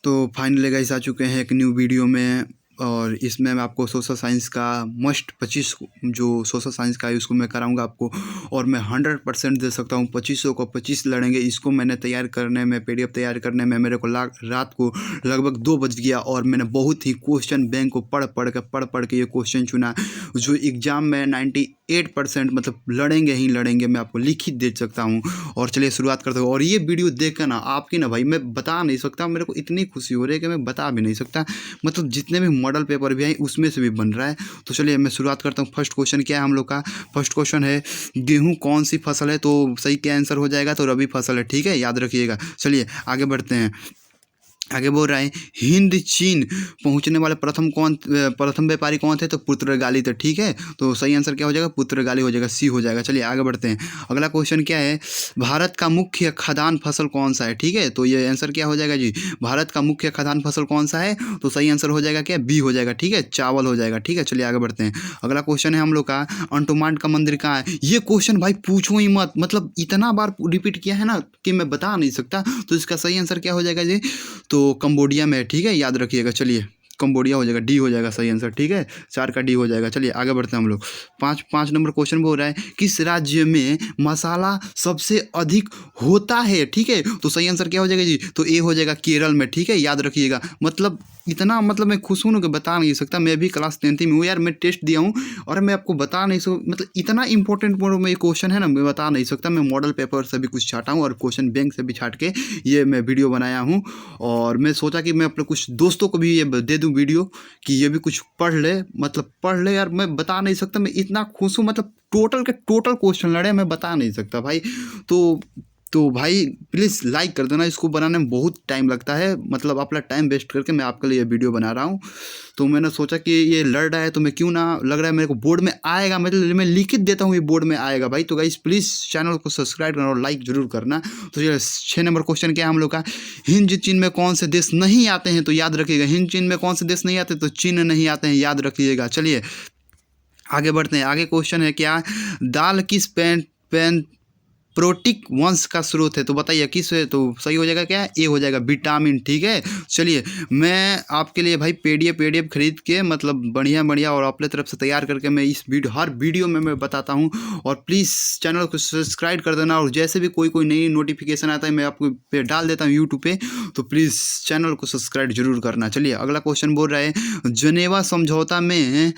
तो finally guys आ चुके हैं एक न्यू वीडियो में। और इसमें मैं आपको सोशल साइंस का मस्ट 25 जो सोशल साइंस का है उसको मैं कराऊंगा आपको। और मैं 100% दे सकता हूँ 2500 को 25 लड़ेंगे। इसको मैंने तैयार करने में PDF तैयार करने में मेरे को रात को लगभग 2 बज गया। और मैंने बहुत ही क्वेश्चन बैंक को पढ़ के ये क्वेश्चन चुना जो एग्ज़ाम में 98% मतलब लड़ेंगे ही लड़ेंगे। मैं आपको लिखित दे सकता हूँ। और चलिए शुरुआत करते हो। और ये वीडियो देख कर ना आपकी ना भाई मैं बता नहीं सकता, मेरे को इतनी खुशी हो रही है कि मैं बता भी नहीं सकता। मतलब जितने भी मॉडल पेपर भी हैं उसमें से भी बन रहा है। तो चलिए मैं शुरुआत करता हूँ। फर्स्ट क्वेश्चन क्या है हम लोग का? फर्स्ट क्वेश्चन है गेहूँ कौन सी फसल है? तो सही क्या आंसर हो जाएगा? तो रबी फसल है, ठीक है, याद रखिएगा। चलिए आगे बढ़ते हैं। आगे बोल रहा है हिंद चीन पहुंचने वाले प्रथम व्यापारी कौन थे? तो पुर्तगाली थे, ठीक है। तो सही आंसर क्या हो जाएगा? पुर्तगाली हो जाएगा, सी हो जाएगा। चलिए आगे बढ़ते हैं। अगला क्वेश्चन क्या है? भारत का मुख्य खाद्यान्न फसल कौन सा है? ठीक है, तो ये आंसर क्या हो जाएगा जी? भारत का मुख्य खाद्यान्न फसल कौन सा है? तो सही आंसर हो जाएगा क्या? बी हो जाएगा, ठीक है, चावल हो जाएगा, ठीक है। चलिए आगे बढ़ते हैं। अगला क्वेश्चन है हम लोग का अंडमान का मंदिर कहाँ है? ये क्वेश्चन भाई पूछो ही मत, मतलब इतना बार रिपीट किया है ना कि मैं बता नहीं सकता। तो इसका सही आंसर क्या हो जाएगा जी? तो कंबोडिया में है, ठीक है, याद रखिएगा। चलिए कंबोडिया हो जाएगा, डी हो जाएगा सही आंसर, ठीक है, 4 का डी हो जाएगा। चलिए आगे बढ़ते हैं हम लोग। पाँच नंबर क्वेश्चन बोल रहा है किस राज्य में मसाला सबसे अधिक होता है? ठीक है, तो सही आंसर क्या हो जाएगा जी? तो ए हो जाएगा केरल में, ठीक है, याद रखिएगा। मतलब इतना मतलब मैं खुश हूँ ना कि बता नहीं सकता। मैं भी क्लास 10th में हूँ यार, मैं टेस्ट दिया हूँ और मैं आपको बता नहीं सकता। मतलब इतना इंपॉर्टेंट में ये क्वेश्चन है ना, मैं बता नहीं सकता। मैं मॉडल पेपर से भी कुछ छाटा हूँ और क्वेश्चन बैंक से भी छाट के ये मैं वीडियो बनाया हूँ। और मैं सोचा कि मैं अपने कुछ दोस्तों को भी ये दे दूँ वीडियो कि ये भी कुछ पढ़ ले, मतलब पढ़ ले यार। मैं बता नहीं सकता, मैं इतना खुश हूँ। मतलब टोटल के टोटल क्वेश्चन लड़े, मैं बता नहीं सकता भाई। तो भाई प्लीज़ लाइक कर देना। इसको बनाने में बहुत टाइम लगता है, मतलब अपना टाइम वेस्ट करके मैं आपके लिए ये वीडियो बना रहा हूँ। तो मैंने सोचा कि ये लड़ रहा है तो मैं क्यों ना, लग रहा है मेरे को बोर्ड में आएगा, मतलब मैं लिख देता हूँ ये बोर्ड में आएगा भाई। तो गाइस प्लीज़ चैनल को सब्सक्राइब करना और लाइक जरूर करना। तो ये 6 नंबर क्वेश्चन क्या है हम लोग का? हिंद चीन में कौन से देश नहीं आते हैं? तो याद रखिएगा, हिंद चीन में कौन से देश नहीं आते? तो चीन नहीं आते हैं, याद रखिएगा। चलिए आगे बढ़ते हैं। आगे क्वेश्चन है क्या? दाल किस पेन प्रोटीक वंश का स्रोत है? तो बताइए किस है? तो सही हो जाएगा क्या? ए हो जाएगा विटामिन, ठीक है। चलिए मैं आपके लिए भाई PDF खरीद के मतलब बढ़िया और अपने तरफ से तैयार करके मैं इस हर वीडियो में मैं बताता हूँ। और प्लीज़ चैनल को सब्सक्राइब कर देना। और जैसे भी कोई नई नोटिफिकेशन आता है मैं आपको पे डाल देता हूँ यूट्यूब पे। तो प्लीज़ चैनल को सब्सक्राइब जरूर करना। चलिए अगला क्वेश्चन बोल रहा है जनेवा समझौता में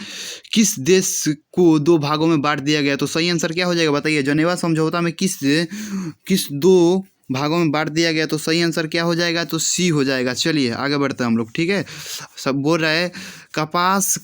किस देश को 2 भागों में बांट दिया गया? तो सही आंसर क्या हो जाएगा? बताइए जनेवा समझौता में किस 2 भागों में बांट दिया गया? तो सही आंसर क्या हो जाएगा? तो सी हो जाएगा। चलिए आगे बढ़ते हैं हम लोग, ठीक है। सब बोल रहा है कपास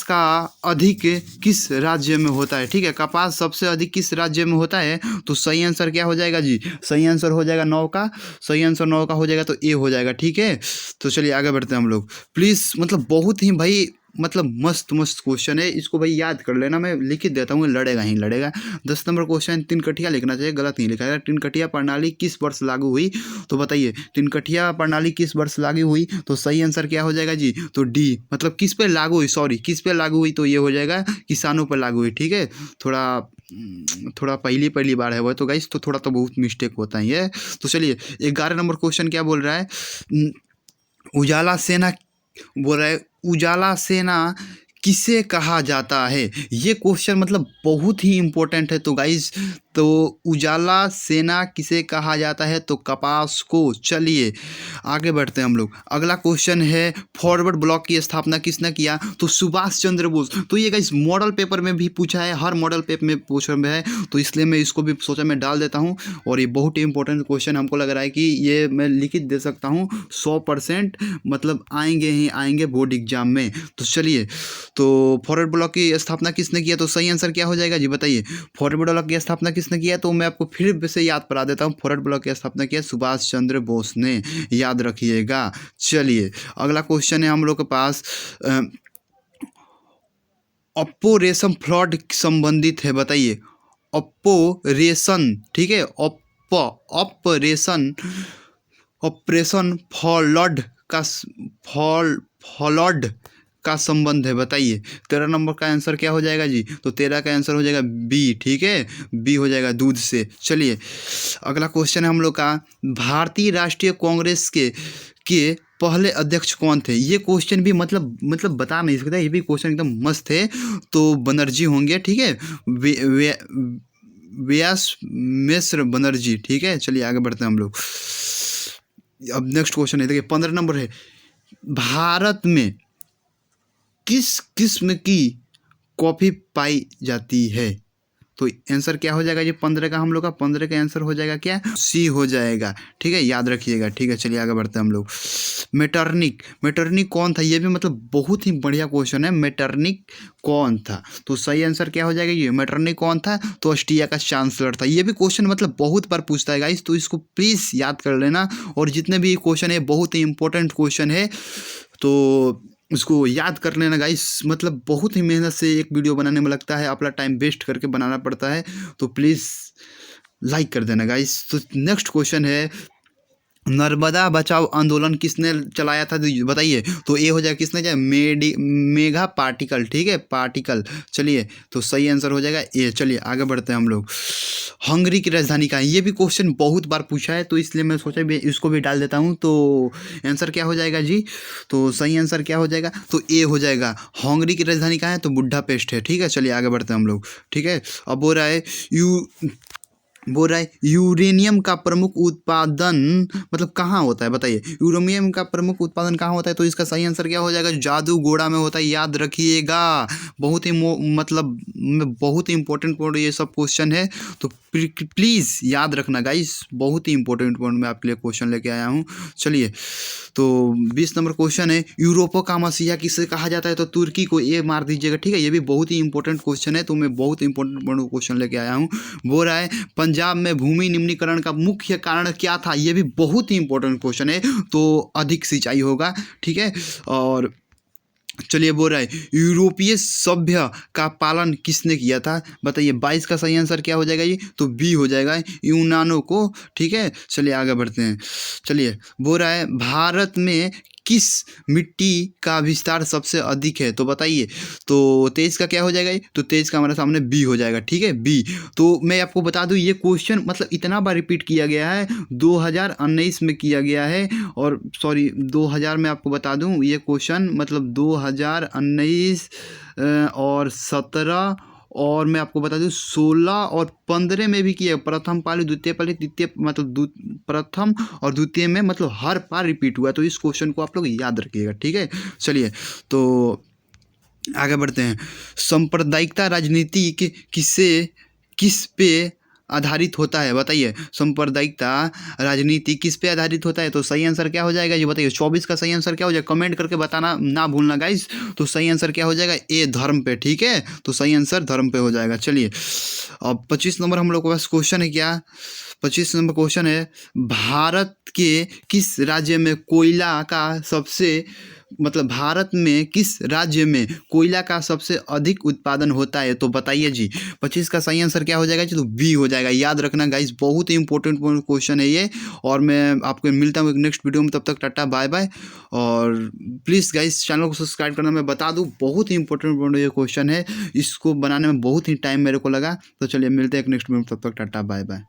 का अधिक किस राज्य में होता है? ठीक है, कपास सबसे अधिक किस राज्य में होता है? तो सही आंसर क्या हो जाएगा जी? सही आंसर हो जाएगा 9 का। सही आंसर 9 का हो जाएगा, तो ए हो जाएगा, ठीक है। तो चलिए आगे बढ़ते हैं हम लोग। प्लीज़ मतलब बहुत ही भाई मतलब मस्त क्वेश्चन है, इसको भाई याद कर लेना। मैं लिख ही देता हूँ, लड़ेगा ही लड़ेगा। 10 नंबर क्वेश्चन तिनकठिया लिखना चाहिए, गलत नहीं लिखा है। तिनकठिया प्रणाली किस वर्ष लागू हुई? तो बताइए तिनकठिया प्रणाली किस वर्ष लागू हुई? तो सही आंसर क्या हो जाएगा जी? तो डी, मतलब किस पे लागू हुई, सॉरी किस पे लागू हुई? तो ये हो जाएगा किसानों पर लागू हुई, ठीक है। थोड़ा पहली बार है वो तो गाइस, तो थोड़ा तो बहुत मिस्टेक होता है ये। तो चलिए 11 नंबर क्वेश्चन क्या बोल रहा है? उजाला सेना बोल रहा है उजाला सेना किसे कहा जाता है? ये क्वेश्चन मतलब बहुत ही इम्पोर्टेंट है। तो गाइज तो उजाला सेना किसे कहा जाता है? तो कपास को। चलिए आगे बढ़ते हैं हम लोग। अगला क्वेश्चन है फॉरवर्ड ब्लॉक की स्थापना किसने किया? तो सुभाष चंद्र बोस। तो ये गाइस मॉडल पेपर में भी पूछा है, हर मॉडल पेपर में पूछा है, तो इसलिए मैं इसको भी सोचा मैं डाल देता हूँ। और ये बहुत ही इंपॉर्टेंट क्वेश्चन हमको लग रहा है कि ये मैं लिखित दे सकता हूँ 100%, मतलब आएंगे ही आएंगे बोर्ड एग्जाम में। तो चलिए तो फॉरवर्ड ब्लॉक की स्थापना किसने किया? तो सही आंसर क्या हो जाएगा जी? बताइए फॉरवर्ड ब्लॉक की स्थापना किसने किया? तो मैं आपको फिर से याद करा देता हूँ, फॉरवर्ड ब्लॉक की स्थापना किया सुभाष चंद्र बोस ने, याद रखिएगा। चलिए अगला क्वेश्चन है हम लोग के पास ऑपरेशन फ्लड संबंधित है, बताइए ऑपरेशन, ठीक है, ऑपरेशन ऑपरेशन फ्लड का फ्लड का संबंध है बताइए। 13 नंबर का आंसर क्या हो जाएगा जी? तो 13 का आंसर हो जाएगा बी, ठीक है, बी हो जाएगा दूध से। चलिए अगला क्वेश्चन है हम लोग का, भारतीय राष्ट्रीय कांग्रेस के पहले अध्यक्ष कौन थे? ये क्वेश्चन भी मतलब बता नहीं सकता, ये भी क्वेश्चन एकदम मस्त है। तो बनर्जी होंगे, ठीक है, व्यास मिश्र बनर्जी, ठीक है। चलिए आगे बढ़ते हैं हम लोग। अब नेक्स्ट क्वेश्चन है, देखिए 15 नंबर है, भारत में किस किस्म की कॉफ़ी पाई जाती है? तो आंसर क्या हो जाएगा जी 15 का हम लोग का? 15 का आंसर हो जाएगा क्या? सी हो जाएगा, ठीक है, याद रखिएगा, ठीक है। चलिए आगे बढ़ते हैं हम लोग। मेटरनिक कौन था? ये भी बहुत ही बढ़िया क्वेश्चन है। मेटरनिक कौन था? तो सही आंसर क्या हो जाएगा ये? मेटरनिक कौन था? तो ऑस्ट्रिया का चांसलर था। ये भी क्वेश्चन बहुत बार पूछता है गाइस, तो इसको प्लीज़ याद कर लेना। और जितने भी क्वेश्चन है बहुत ही इंपॉर्टेंट क्वेश्चन है, तो उसको याद कर लेना गाइस। बहुत ही मेहनत से एक वीडियो बनाने में लगता है, अपना टाइम वेस्ट करके बनाना पड़ता है, तो प्लीज़ लाइक कर देना गाइस। तो नेक्स्ट क्वेश्चन है, नर्मदा बचाओ आंदोलन किसने चलाया था? तो बताइए। तो ये हो जाएगा किसने जाए? मेघा पाटिल, ठीक है, पाटिल। चलिए तो सही आंसर हो जाएगा ये। चलिए आगे बढ़ते हैं हम लोग। हंगरी की राजधानी कहाँ है? ये भी क्वेश्चन बहुत बार पूछा है, तो इसलिए मैं सोचा भी इसको भी डाल देता हूँ। तो आंसर क्या हो जाएगा जी? तो सही आंसर क्या हो जाएगा? तो ए हो जाएगा। हंगरी की राजधानी कहाँ है? तो बुडापेस्ट है, ठीक है। चलिए आगे बढ़ते हैं हम लोग, ठीक है। अब हो रहा है यूरेनियम का प्रमुख उत्पादन कहाँ होता है? बताइए, यूरेनियम का प्रमुख उत्पादन कहाँ होता है? तो इसका सही आंसर क्या हो जाएगा? जादूगोड़ा में होता है, याद रखिएगा। बहुत ही बहुत ही इंपॉर्टेंट पॉइंट ये सब क्वेश्चन है, तो प्लीज़ याद रखना गाइस। बहुत ही इंपॉर्टेंट पॉइंट मैं आपके लिए क्वेश्चन लेके आया हूँ। चलिए तो 20 नंबर क्वेश्चन है, यूरोपो का मसीहा किसे कहा जाता है? तो तुर्की को ये मार दीजिएगा, ठीक है। ये भी बहुत ही इंपॉर्टेंट क्वेश्चन है, तो मैं बहुत इंपॉर्टेंट क्वेश्चन लेके आया हूँ। बोल रहा है पंजाब में भूमि निम्नीकरण का मुख्य कारण क्या था? ये भी बहुत ही इंपॉर्टेंट क्वेश्चन है, तो अधिक सिंचाई होगा, ठीक है। और चलिए बोल रहा है यूरोपीय सभ्य का पालन किसने किया था? बताइए 22 का सही आंसर क्या हो जाएगा ये? तो बी हो जाएगा, यूनानो को, ठीक है। चलिए आगे बढ़ते हैं। चलिए बोल रहा है भारत में किस मिट्टी का विस्तार सबसे अधिक है? तो बताइए। तो 23 का क्या हो जाएगा ये? तो 23 का हमारे सामने बी हो जाएगा, ठीक है, बी। तो मैं आपको बता दूं ये क्वेश्चन इतना बार रिपीट किया गया है, 2019 में किया गया है, और सॉरी 2000 में आपको बता दूं ये क्वेश्चन 2019 और 17 और मैं आपको बता दूं 16 और 15 में भी किया। प्रथम पाली, द्वितीय पाली, तृतीय प्रथम और द्वितीय में हर बार रिपीट हुआ। तो इस क्वेश्चन को आप लोग याद रखिएगा, ठीक है। चलिए तो आगे बढ़ते हैं। सांप्रदायिकता राजनीति किस पे आधारित होता है? बताइए, सांप्रदायिकता राजनीति किस पे आधारित होता है? तो सही आंसर क्या हो जाएगा ये बताइए। 24 का सही आंसर क्या हो जाएगा? कमेंट करके बताना ना भूलना गाइस। तो सही आंसर क्या हो जाएगा? ए, धर्म पे, ठीक है। तो सही आंसर धर्म पे हो जाएगा। चलिए अब 25 नंबर हम लोग के पास क्वेश्चन है क्या? 25 नंबर क्वेश्चन है, भारत के किस राज्य में कोयला का सबसे भारत में किस राज्य में कोयला का सबसे अधिक उत्पादन होता है? तो बताइए जी। 25 का सही आंसर क्या हो जाएगा? तो बी हो जाएगा, याद रखना गाइस। बहुत ही इंपॉर्टेंट क्वेश्चन है ये, और मैं आपको मिलता हूँ एक नेक्स्ट वीडियो में। तब तक टाटा बाय बाय। और प्लीज़ गाइस चैनल को सब्सक्राइब करना। मैं बता दूँ बहुत ही इंपॉर्टेंट ये क्वेश्चन है, इसको बनाने में बहुत ही टाइम मेरे को लगा। तो चलिए मिलते हैं एक नेक्स्ट वीडियो में, तब तक टाटा बाय बाय।